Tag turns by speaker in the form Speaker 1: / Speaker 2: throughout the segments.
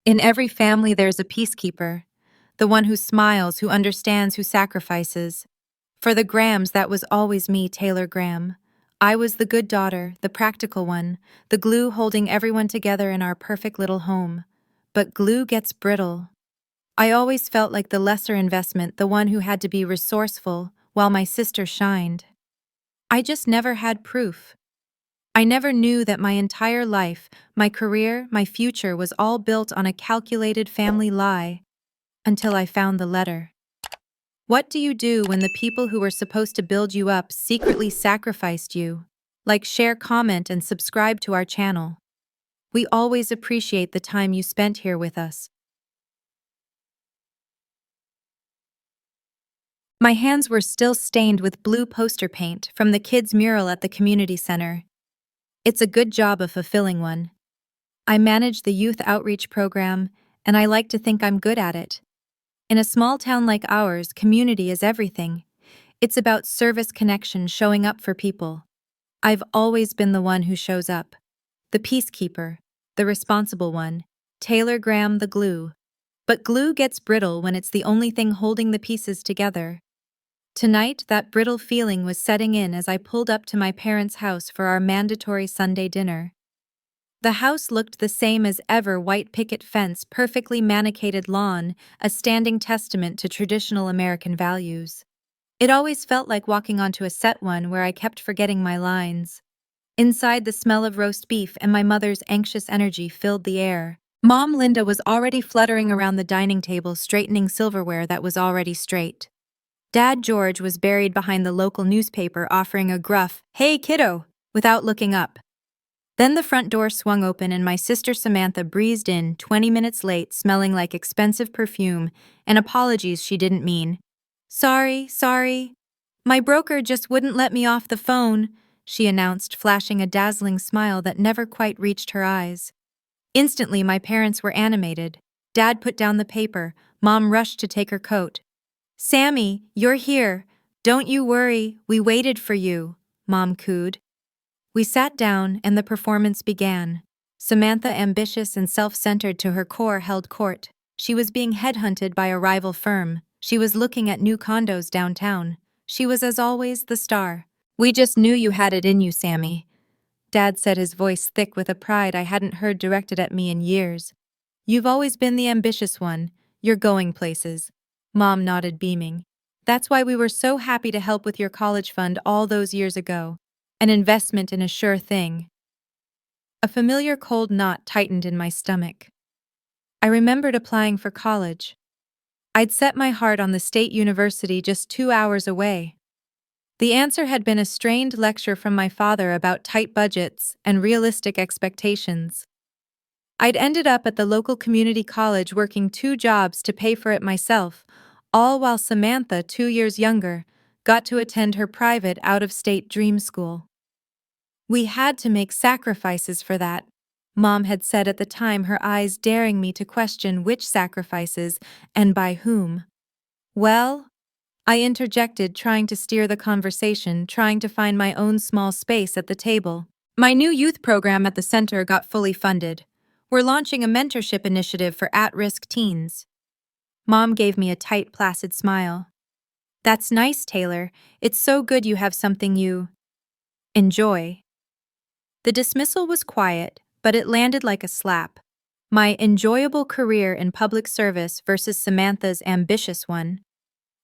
Speaker 1: In every family, there's a peacekeeper, the one who smiles, who understands, who sacrifices. For the Grahams, that was always me, Taylor Graham. I was the good daughter, the practical one, the glue holding everyone together in our perfect little home. But glue gets brittle. I always felt like the lesser investment, the one who had to be resourceful, while my sister shined. I just never had proof. I never knew that my entire life, my career, my future was all built on a calculated family lie, until I found the letter. What do you do when the people who were supposed to build you up secretly sacrificed you? Like, share, comment, and subscribe to our channel. We always appreciate the time you spent here with us. My hands were still stained with blue poster paint from the kids' mural at the community center. It's a good job of fulfilling one. I manage the youth outreach program, and I like to think I'm good at it. In a small town like ours, community is everything. It's about service, connection, showing up for people. I've always been the one who shows up. The peacekeeper, the responsible one, Taylor Graham the glue. But glue gets brittle when it's the only thing holding the pieces together. Tonight, that brittle feeling was setting in as I pulled up to my parents' house for our mandatory Sunday dinner. The house looked the same as ever, white picket fence, perfectly manicured lawn, a standing testament to traditional American values. It always felt like walking onto a set one where I kept forgetting my lines. Inside, the smell of roast beef and my mother's anxious energy filled the air. Mom Linda was already fluttering around the dining table, straightening silverware that was already straight. Dad George was buried behind the local newspaper, offering a gruff, "Hey, kiddo," without looking up. Then the front door swung open and my sister Samantha breezed in, 20 minutes late, smelling like expensive perfume, and apologies she didn't mean. Sorry. My broker just wouldn't let me off the phone," she announced, flashing a dazzling smile that never quite reached her eyes. Instantly, my parents were animated. Dad put down the paper. Mom rushed to take her coat. "Sammy, you're here. Don't you worry, we waited for you," Mom cooed. We sat down, and the performance began. Samantha, ambitious and self-centered to her core, held court. She was being headhunted by a rival firm. She was looking at new condos downtown. She was, as always, the star. "We just knew you had it in you, Sammy," Dad said, his voice thick with a pride I hadn't heard directed at me in years. "You've always been the ambitious one. You're going places." Mom nodded, beaming. "That's why we were so happy to help with your college fund all those years ago. An investment in a sure thing." A familiar cold knot tightened in my stomach. I remembered applying for college. I'd set my heart on the state university just 2 hours away. The answer had been a strained lecture from my father about tight budgets and realistic expectations. I'd ended up at the local community college working 2 jobs to pay for it myself, all while Samantha, 2 years younger, got to attend her private out-of-state dream school. "We had to make sacrifices for that," Mom had said at the time, her eyes daring me to question which sacrifices and by whom. "Well," I interjected, trying to steer the conversation, trying to find my own small space at the table. "My new youth program at the center got fully funded. We're launching a mentorship initiative for at-risk teens." Mom gave me a tight, placid smile. "That's nice, Taylor. It's so good you have something you enjoy." The dismissal was quiet, but it landed like a slap. My enjoyable career in public service versus Samantha's ambitious one.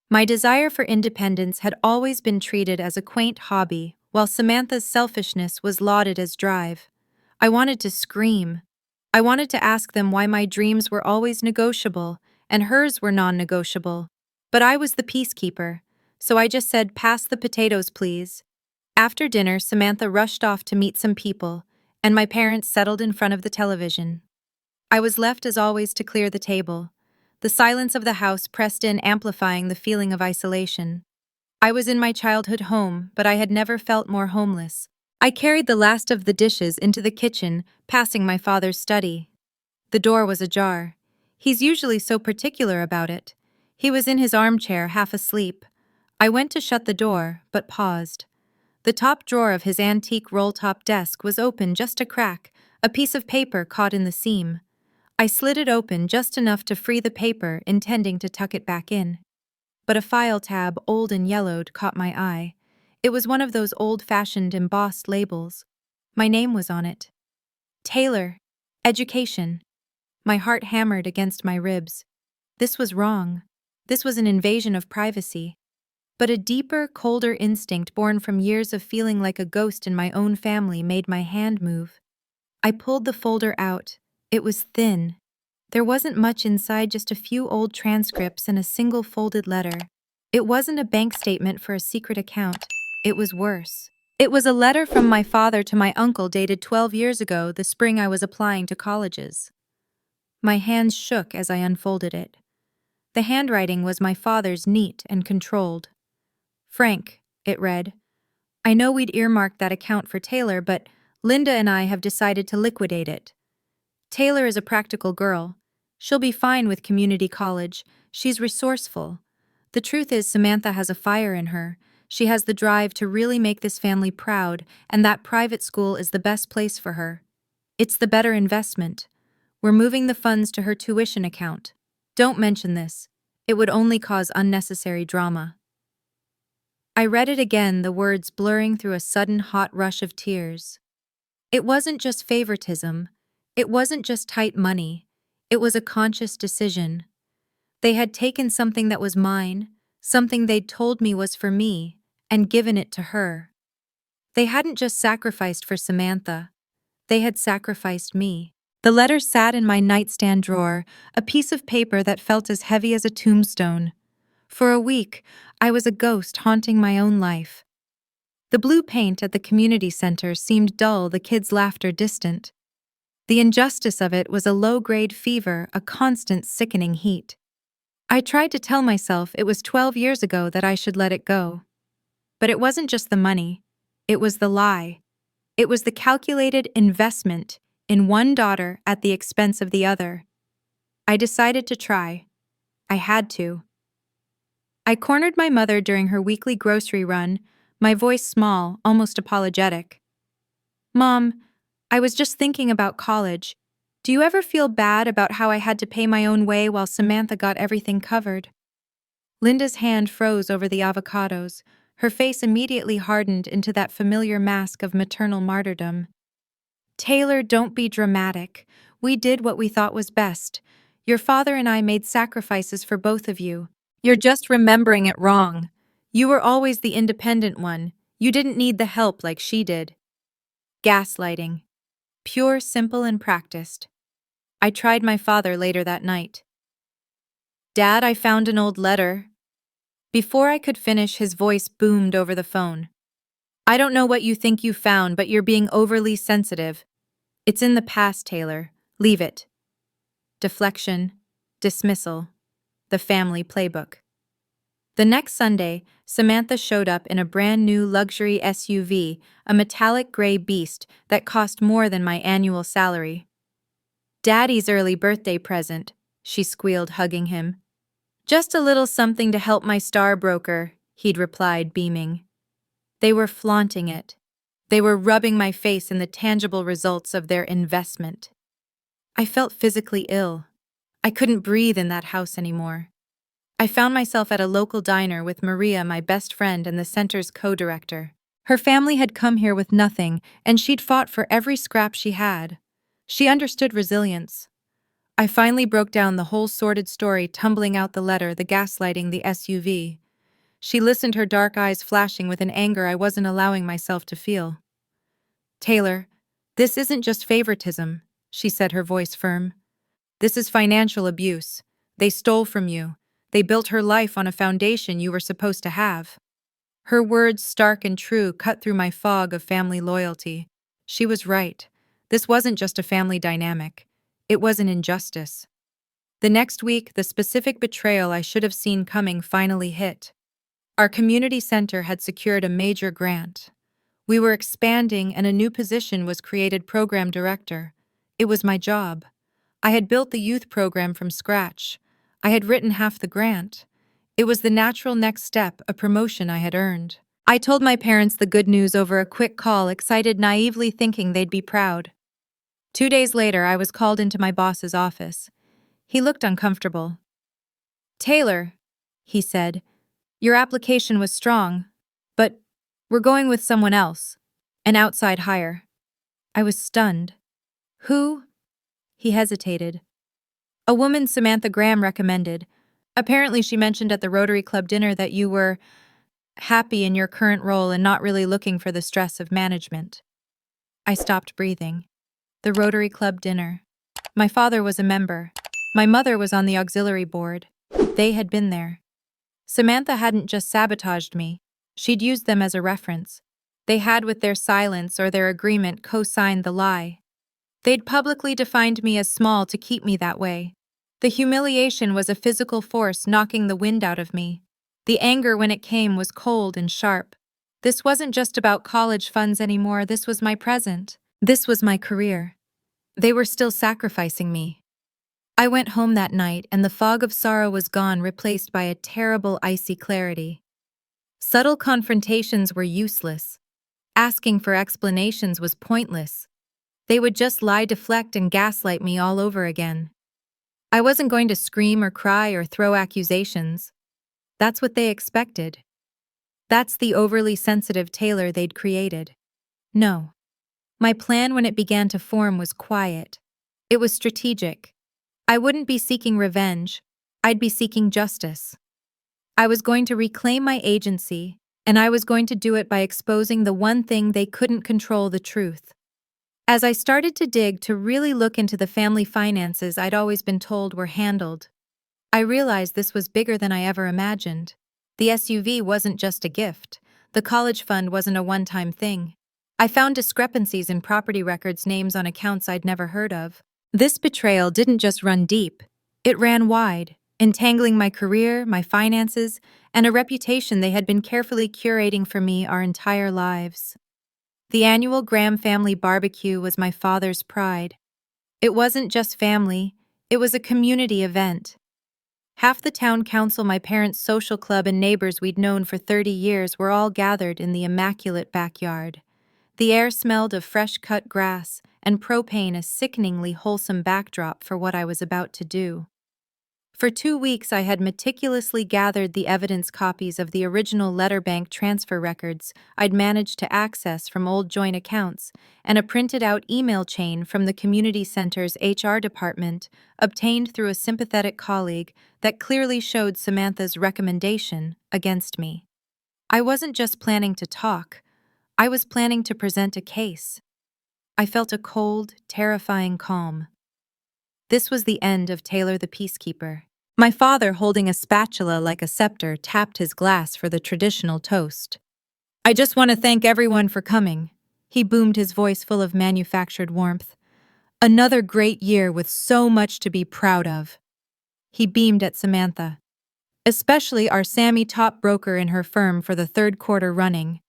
Speaker 1: My desire for independence had always been treated as a quaint hobby, while Samantha's selfishness was lauded as drive. I wanted to scream. I wanted to ask them why my dreams were always negotiable, and hers were non-negotiable. But I was the peacekeeper, so I just said, "Pass the potatoes, please." After dinner, Samantha rushed off to meet some people, and my parents settled in front of the television. I was left, as always, to clear the table. The silence of the house pressed in, amplifying the feeling of isolation. I was in my childhood home, but I had never felt more homeless. I carried the last of the dishes into the kitchen, passing my father's study. The door was ajar. He's usually so particular about it. He was in his armchair, half asleep. I went to shut the door, but paused. The top drawer of his antique roll-top desk was open just a crack, a piece of paper caught in the seam. I slid it open just enough to free the paper, intending to tuck it back in. But a file tab, old and yellowed, caught my eye. It was one of those old-fashioned embossed labels. My name was on it. Taylor. Education. My heart hammered against my ribs. This was wrong. This was an invasion of privacy. But a deeper, colder instinct born from years of feeling like a ghost in my own family made my hand move. I pulled the folder out. It was thin. There wasn't much inside, just a few old transcripts and a single folded letter. It wasn't a bank statement for a secret account. It was worse. It was a letter from my father to my uncle dated 12 years ago, the spring I was applying to colleges. My hands shook as I unfolded it. The handwriting was my father's, neat and controlled. Frank, it read, I know we'd earmarked that account for Taylor, but Linda and I have decided to liquidate it. Taylor is a practical girl. She'll be fine with community college. She's resourceful. The truth is, Samantha has a fire in her. She has the drive to really make this family proud, and that private school is the best place for her. It's the better investment. We're moving the funds to her tuition account. Don't mention this. It would only cause unnecessary drama. I read it again, the words blurring through a sudden hot rush of tears. It wasn't just favoritism. It wasn't just tight money. It was a conscious decision. They had taken something that was mine, something they'd told me was for me, and given it to her. They hadn't just sacrificed for Samantha. They had sacrificed me. The letter sat in my nightstand drawer, a piece of paper that felt as heavy as a tombstone. For a week, I was a ghost haunting my own life. The blue paint at the community center seemed dull, the kids' laughter distant. The injustice of it was a low-grade fever, a constant sickening heat. I tried to tell myself it was 12 years ago that I should let it go. But it wasn't just the money. It was the lie. It was the calculated investment in one daughter at the expense of the other. I decided to try. I had to. I cornered my mother during her weekly grocery run, my voice small, almost apologetic. Mom, I was just thinking about college. Do you ever feel bad about how I had to pay my own way while Samantha got everything covered? Linda's hand froze over the avocados. Her face immediately hardened into that familiar mask of maternal martyrdom. Taylor, don't be dramatic. We did what we thought was best. Your father and I made sacrifices for both of you. You're just remembering it wrong. You were always the independent one. You didn't need the help like she did. Gaslighting. Pure, simple, and practiced. I tried my father later that night. Dad, I found an old letter. Before I could finish, his voice boomed over the phone. I don't know what you think you found, but you're being overly sensitive. It's in the past, Taylor. Leave it. Deflection. Dismissal. The family playbook. The next Sunday, Samantha showed up in a brand new luxury SUV, a metallic gray beast that cost more than my annual salary. Daddy's early birthday present, she squealed, hugging him. Just a little something to help my star broker, he'd replied, beaming. They were flaunting it. They were rubbing my face in the tangible results of their investment. I felt physically ill. I couldn't breathe in that house anymore. I found myself at a local diner with Maria, my best friend and the center's co-director. Her family had come here with nothing, and she'd fought for every scrap she had. She understood resilience. I finally broke down the whole sordid story, tumbling out the letter, the gaslighting, the SUV. She listened, her dark eyes flashing with an anger I wasn't allowing myself to feel. Taylor, this isn't just favoritism, she said, her voice firm. This is financial abuse. They stole from you. They built her life on a foundation you were supposed to have. Her words, stark and true, cut through my fog of family loyalty. She was right. This wasn't just a family dynamic. It was an injustice. The next week, the specific betrayal I should have seen coming finally hit. Our community center had secured a major grant. We were expanding, and a new position was created, program director. It was my job. I had built the youth program from scratch. I had written half the grant. It was the natural next step, a promotion I had earned. I told my parents the good news over a quick call, excited, naively thinking they'd be proud. 2 days later, I was called into my boss's office. He looked uncomfortable. "Taylor," he said, "your application was strong, but we're going with someone else, an outside hire." I was stunned. "Who?" He hesitated. "A woman Samantha Graham recommended. Apparently she mentioned at the Rotary Club dinner that you were happy in your current role and not really looking for the stress of management." I stopped breathing. The Rotary Club dinner. My father was a member. My mother was on the auxiliary board. They had been there. Samantha hadn't just sabotaged me. She'd used them as a reference. They had, with their silence or their agreement, co-signed the lie. They'd publicly defined me as small to keep me that way. The humiliation was a physical force knocking the wind out of me. The anger, when it came, was cold and sharp. This wasn't just about college funds anymore, this was my present. This was my career. They were still sacrificing me. I went home that night, and the fog of sorrow was gone, replaced by a terrible, icy clarity. Subtle confrontations were useless. Asking for explanations was pointless. They would just lie, deflect, and gaslight me all over again. I wasn't going to scream or cry or throw accusations. That's what they expected. That's the overly sensitive Taylor they'd created. No. My plan, when it began to form, was quiet. It was strategic. I wouldn't be seeking revenge. I'd be seeking justice. I was going to reclaim my agency, and I was going to do it by exposing the one thing they couldn't control: the truth. As I started to dig, to really look into the family finances I'd always been told were handled, I realized this was bigger than I ever imagined. The SUV wasn't just a gift. The college fund wasn't a one-time thing. I found discrepancies in property records, names on accounts I'd never heard of. This betrayal didn't just run deep, it ran wide, entangling my career, my finances, and a reputation they had been carefully curating for me our entire lives. The annual Graham family barbecue was my father's pride. It wasn't just family, it was a community event. Half the town council, my parents' social club, and neighbors we'd known for 30 years were all gathered in the immaculate backyard. The air smelled of fresh-cut grass, and propane, a sickeningly wholesome backdrop for what I was about to do. For 2 weeks I had meticulously gathered the evidence copies of the original letterbank transfer records I'd managed to access from old joint accounts, and a printed-out email chain from the community center's HR department, obtained through a sympathetic colleague, that clearly showed Samantha's recommendation against me. I wasn't just planning to talk, I was planning to present a case. I felt a cold, terrifying calm. This was the end of Taylor the Peacekeeper. My father, holding a spatula like a scepter, tapped his glass for the traditional toast. "I just want to thank everyone for coming," he boomed, his voice full of manufactured warmth. "Another great year with so much to be proud of." He beamed at Samantha. "Especially our Sammy, top broker in her firm for the 3rd quarter running."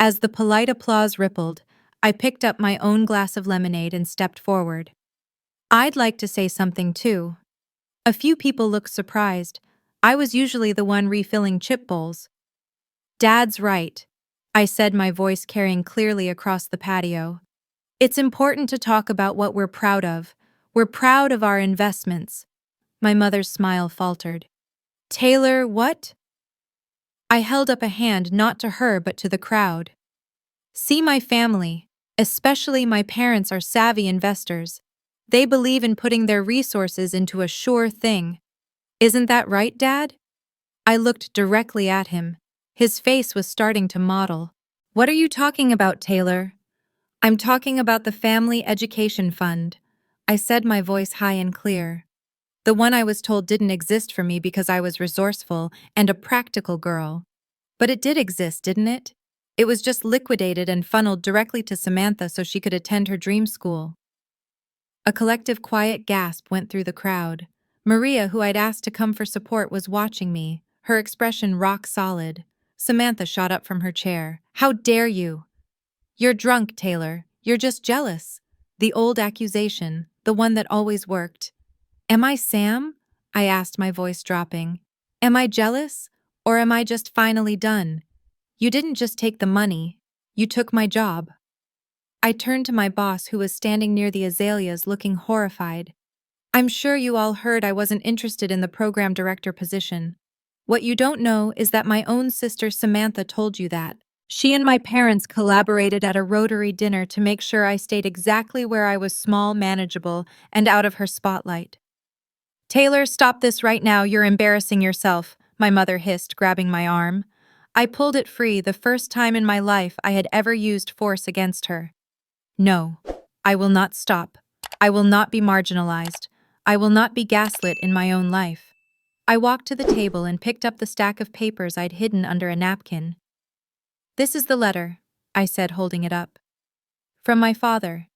Speaker 1: As the polite applause rippled, I picked up my own glass of lemonade and stepped forward. "I'd like to say something too." A few people looked surprised. I was usually the one refilling chip bowls. "Dad's right," I said, my voice carrying clearly across the patio. "It's important to talk about what we're proud of. We're proud of our investments." My mother's smile faltered. "Taylor, what?" I held up a hand, not to her but to the crowd. "See, my family, especially my parents, are savvy investors. They believe in putting their resources into a sure thing. Isn't that right, Dad?" I looked directly at him. His face was starting to model. "What are you talking about, Taylor?" "I'm talking about the Family Education Fund," I said, my voice high and clear. The one I was told didn't exist for me because I was resourceful and a practical girl. But it did exist, didn't it? It was just liquidated and funneled directly to Samantha so she could attend her dream school. A collective quiet gasp went through the crowd. Maria, who I'd asked to come for support, was watching me, her expression rock solid. Samantha shot up from her chair. "How dare you?" "You're drunk, Taylor. You're just jealous." The old accusation, the one that always worked. "Am I Sam?" I asked, my voice dropping. "Am I jealous? Or am I just finally done? You didn't just take the money. You took my job." I turned to my boss, who was standing near the azaleas looking horrified. I'm sure you all heard I wasn't interested in the program director position. What you don't know is that my own sister Samantha told you that. She and my parents collaborated at a Rotary dinner to make sure I stayed exactly where I was small, manageable, and out of her spotlight. Taylor, stop this right now, you're embarrassing yourself, my mother hissed, grabbing my arm. I pulled it free, the first time in my life I had ever used force against her. No, I will not stop. I will not be marginalized. I will not be gaslit in my own life. I walked to the table and picked up the stack of papers I'd hidden under a napkin. This is the letter, I said, holding it up. From my father,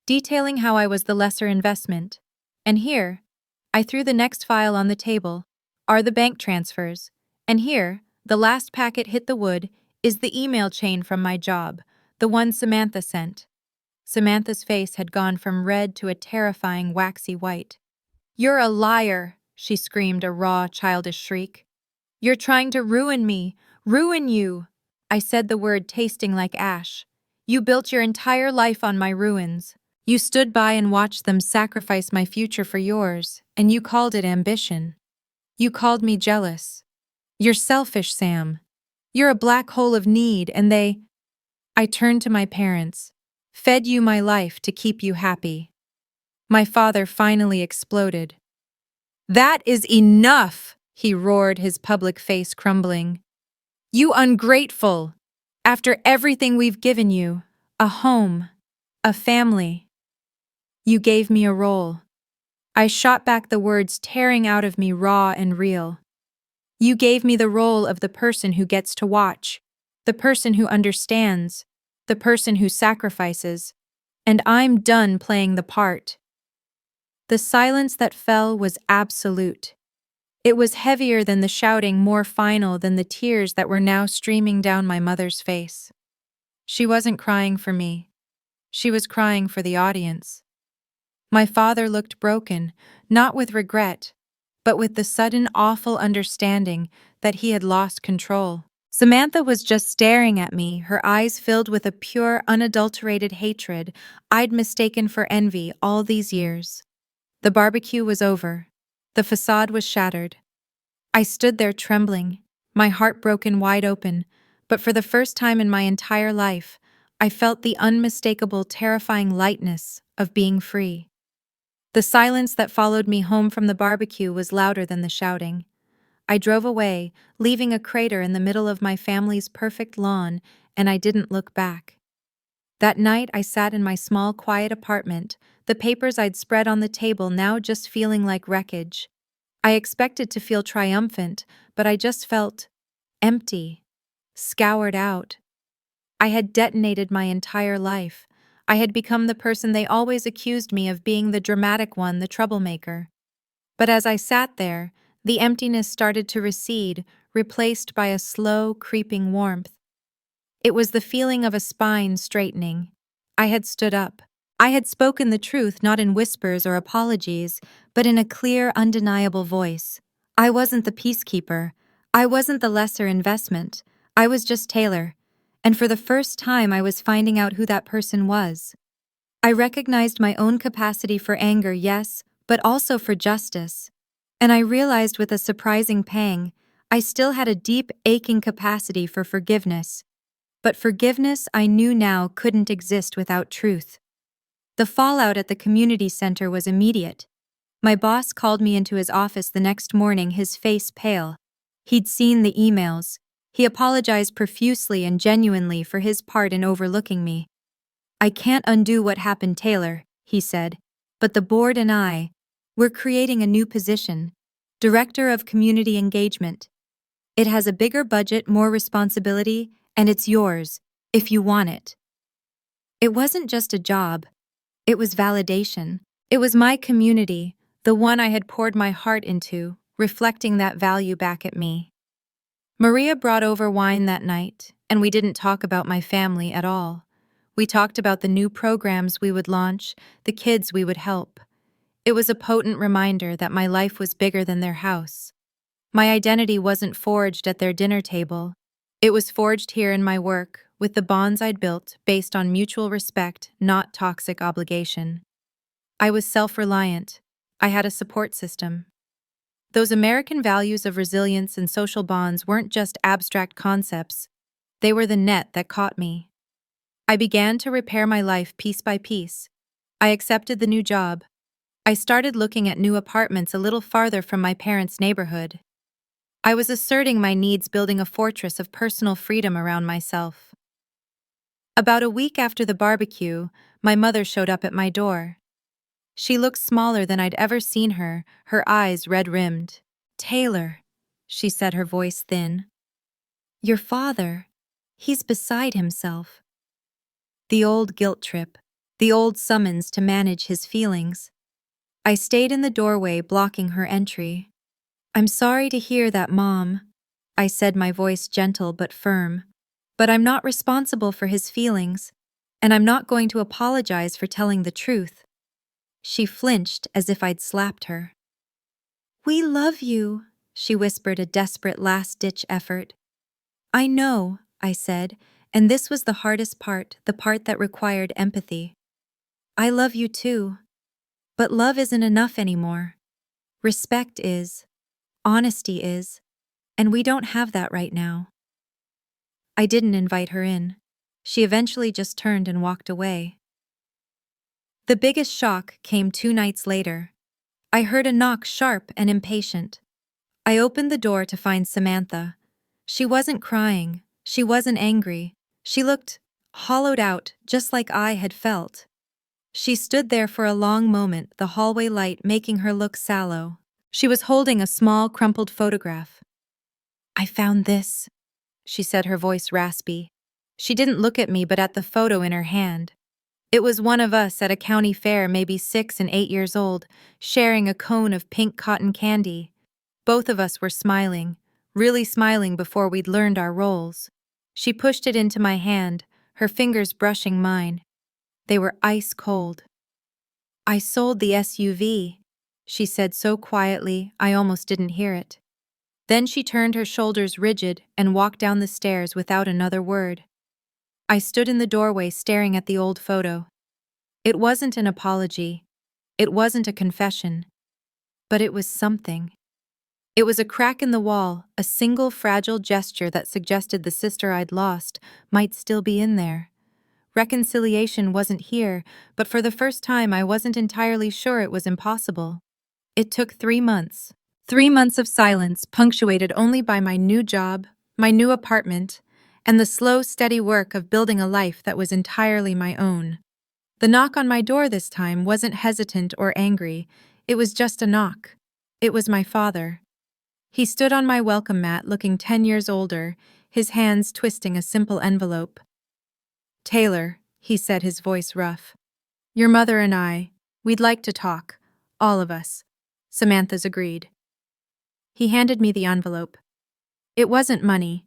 Speaker 1: detailing how I was the lesser investment. And here, I threw the next file on the table, are the bank transfers. And here, the last packet hit the wood, is the email chain from my job, the one Samantha sent. Samantha's face had gone from red to a terrifying waxy white. You're a liar, she screamed, a raw, childish shriek. You're trying to ruin me, ruin you. I said the word, tasting like ash. You built your entire life on my ruins. You stood by and watched them sacrifice my future for yours, and you called it ambition. You called me jealous. You're selfish, Sam. You're a black hole of need, and I turned to my parents, fed you my life to keep you happy. My father finally exploded. That is enough, he roared, his public face crumbling. You ungrateful! After everything we've given you, a home, a family. You gave me a role. I shot back, the words tearing out of me raw and real. You gave me the role of the person who gets to watch, the person who understands, the person who sacrifices, and I'm done playing the part. The silence that fell was absolute. It was heavier than the shouting, more final than the tears that were now streaming down my mother's face. She wasn't crying for me. She was crying for the audience. My father looked broken, not with regret, but with the sudden, awful understanding that he had lost control. Samantha was just staring at me, her eyes filled with a pure, unadulterated hatred I'd mistaken for envy all these years. The barbecue was over. The facade was shattered. I stood there trembling, my heart broken wide open, but for the first time in my entire life, I felt the unmistakable, terrifying lightness of being free. The silence that followed me home from the barbecue was louder than the shouting. I drove away, leaving a crater in the middle of my family's perfect lawn, and I didn't look back. That night I sat in my small, quiet apartment, the papers I'd spread on the table now just feeling like wreckage. I expected to feel triumphant, but I just felt empty, scoured out. I had detonated my entire life. I had become the person they always accused me of being, the dramatic one, the troublemaker. But as I sat there, the emptiness started to recede, replaced by a slow, creeping warmth. It was the feeling of a spine straightening. I had stood up. I had spoken the truth, not in whispers or apologies, but in a clear, undeniable voice. I wasn't the peacekeeper. I wasn't the lesser investment. I was just Taylor. And for the first time, I was finding out who that person was. I recognized my own capacity for anger, yes, but also for justice. And I realized with a surprising pang, I still had a deep, aching capacity for forgiveness. But forgiveness, I knew now, couldn't exist without truth. The fallout at the community center was immediate. My boss called me into his office the next morning, his face pale. He'd seen the emails. He apologized profusely and genuinely for his part in overlooking me. I can't undo what happened, Taylor, he said, but the board and we're creating a new position, Director of Community Engagement. It has a bigger budget, more responsibility, and it's yours, if you want it. It wasn't just a job. It was validation. It was my community, the one I had poured my heart into, reflecting that value back at me. Maria brought over wine that night, and we didn't talk about my family at all. We talked about the new programs we would launch, the kids we would help. It was a potent reminder that my life was bigger than their house. My identity wasn't forged at their dinner table. It was forged here in my work, with the bonds I'd built based on mutual respect, not toxic obligation. I was self-reliant. I had a support system. Those American values of resilience and social bonds weren't just abstract concepts, they were the net that caught me. I began to repair my life piece by piece. I accepted the new job. I started looking at new apartments a little farther from my parents' neighborhood. I was asserting my needs, building a fortress of personal freedom around myself. About a week after the barbecue, my mother showed up at my door. She looked smaller than I'd ever seen her, her eyes red-rimmed. "Taylor," she said, her voice thin. "Your father, he's beside himself." The old guilt trip, the old summons to manage his feelings. I stayed in the doorway, blocking her entry. "I'm sorry to hear that, Mom," I said, my voice gentle but firm. "But I'm not responsible for his feelings, and I'm not going to apologize for telling the truth." She flinched as if I'd slapped her. "We love you," she whispered, a desperate last-ditch effort. "I know," I said, and this was the hardest part, the part that required empathy. "I love you too. But love isn't enough anymore. Respect is. Honesty is. And we don't have that right now." I didn't invite her in. She eventually just turned and walked away. The biggest shock came 2 nights later. I heard a knock, sharp and impatient. I opened the door to find Samantha. She wasn't crying. She wasn't angry. She looked hollowed out, just like I had felt. She stood there for a long moment, the hallway light making her look sallow. She was holding a small, crumpled photograph. "I found this," she said, her voice raspy. She didn't look at me, but at the photo in her hand. It was one of us at a county fair, maybe 6 and 8 years old, sharing a cone of pink cotton candy. Both of us were smiling, really smiling before we'd learned our roles. She pushed it into my hand, her fingers brushing mine. They were ice cold. "I sold the SUV," she said so quietly I almost didn't hear it. Then she turned, her shoulders rigid, and walked down the stairs without another word. I stood in the doorway staring at the old photo. It wasn't an apology. It wasn't a confession. But it was something. It was a crack in the wall, a single fragile gesture that suggested the sister I'd lost might still be in there. Reconciliation wasn't here, but for the first time I wasn't entirely sure it was impossible. It took 3 months. 3 months of silence, punctuated only by my new job, my new apartment, and the slow, steady work of building a life that was entirely my own. The knock on my door this time wasn't hesitant or angry. It was just a knock. It was my father. He stood on my welcome mat, looking 10 years older, his hands twisting a simple envelope. "Taylor," he said, his voice rough. "Your mother and we'd like to talk. All of us." Samantha's agreed. He handed me the envelope. It wasn't money.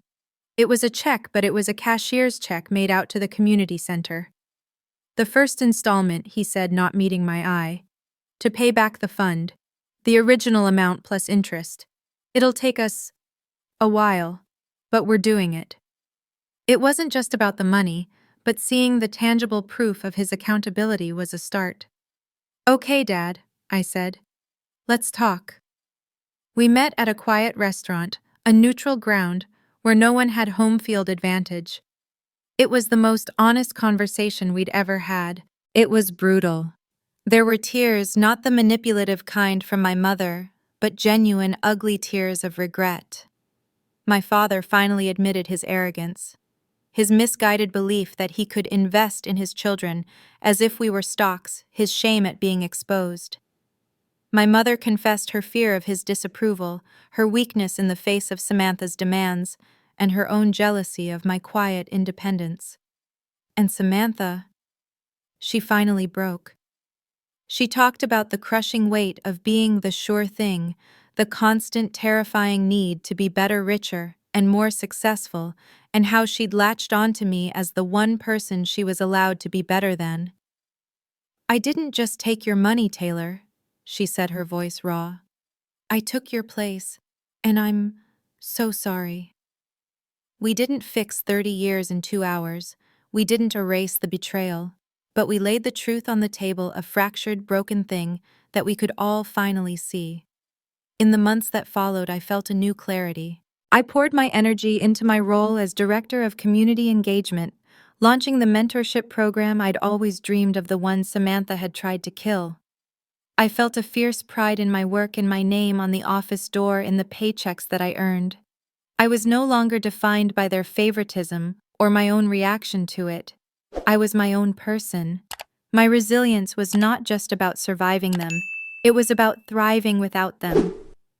Speaker 1: It was a check, but it was a cashier's check made out to the community center. "The first installment," he said, not meeting my eye. "To pay back the fund. The original amount plus interest. It'll take us a while, but we're doing it." It wasn't just about the money, but seeing the tangible proof of his accountability was a start. "Okay, Dad," I said. "Let's talk." We met at a quiet restaurant, a neutral ground, where no one had home field advantage. It was the most honest conversation we'd ever had. It was brutal. There were tears, not the manipulative kind from my mother, but genuine, ugly tears of regret. My father finally admitted his arrogance, his misguided belief that he could invest in his children as if we were stocks, his shame at being exposed. My mother confessed her fear of his disapproval, her weakness in the face of Samantha's demands, and her own jealousy of my quiet independence. And Samantha, she finally broke. She talked about the crushing weight of being the sure thing, the constant, terrifying need to be better, richer, and more successful, and how she'd latched onto me as the one person she was allowed to be better than. "I didn't just take your money, Taylor," she said, her voice raw. "I took your place, and I'm so sorry." We didn't fix 30 years in 2 hours. We didn't erase the betrayal. But we laid the truth on the table, a fractured, broken thing that we could all finally see. In the months that followed, I felt a new clarity. I poured my energy into my role as Director of Community Engagement, launching the mentorship program I'd always dreamed of, the one Samantha had tried to kill. I felt a fierce pride in my work, in my name on the office door, in the paychecks that I earned. I was no longer defined by their favoritism or my own reaction to it. I was my own person. My resilience was not just about surviving them, it was about thriving without them.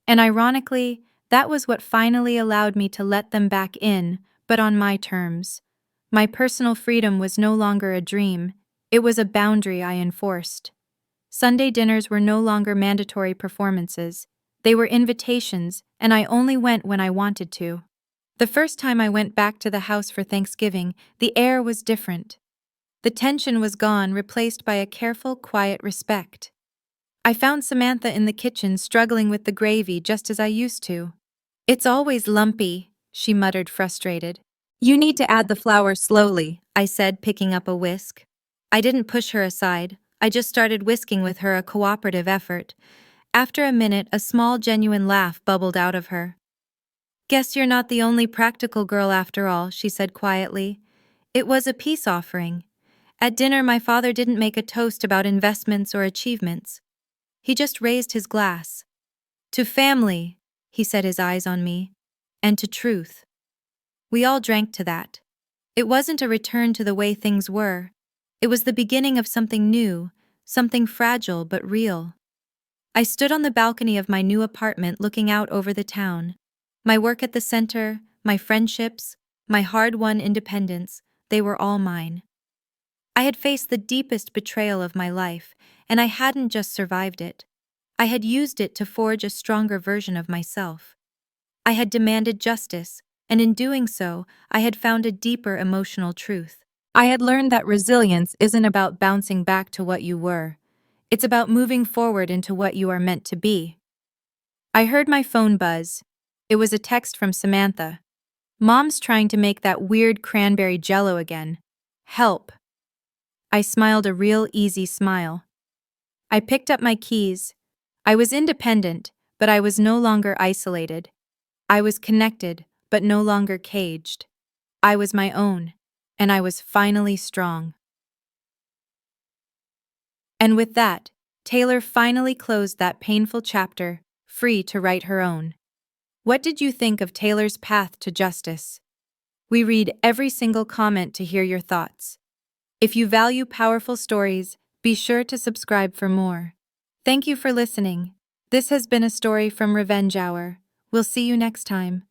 Speaker 1: And ironically, that was what finally allowed me to let them back in, but on my terms. My personal freedom was no longer a dream, it was a boundary I enforced. Sunday dinners were no longer mandatory performances. They were invitations, and I only went when I wanted to. The first time I went back to the house for Thanksgiving, the air was different. The tension was gone, replaced by a careful, quiet respect. I found Samantha in the kitchen struggling with the gravy just as I used to. "It's always lumpy," she muttered, frustrated. "You need to add the flour slowly," I said, picking up a whisk. I didn't push her aside. I just started whisking with her, a cooperative effort. After a minute, a small, genuine laugh bubbled out of her. "Guess you're not the only practical girl after all," she said quietly. It was a peace offering. At dinner, my father didn't make a toast about investments or achievements. He just raised his glass. "To family," he said, his eyes on me, "and to truth." We all drank to that. It wasn't a return to the way things were. It was the beginning of something new, something fragile but real. I stood on the balcony of my new apartment, looking out over the town. My work at the center, my friendships, my hard-won independence, they were all mine. I had faced the deepest betrayal of my life, and I hadn't just survived it. I had used it to forge a stronger version of myself. I had demanded justice, and in doing so, I had found a deeper emotional truth. I had learned that resilience isn't about bouncing back to what you were. It's about moving forward into what you are meant to be. I heard my phone buzz. It was a text from Samantha. "Mom's trying to make that weird cranberry jello again. Help." I smiled, a real easy smile. I picked up my keys. I was independent, but I was no longer isolated. I was connected, but no longer caged. I was my own, and I was finally strong. And with that, Taylor finally closed that painful chapter, free to write her own. What did you think of Taylor's path to justice? We read every single comment to hear your thoughts. If you value powerful stories, be sure to subscribe for more. Thank you for listening. This has been a story from Revenge Hour. We'll see you next time.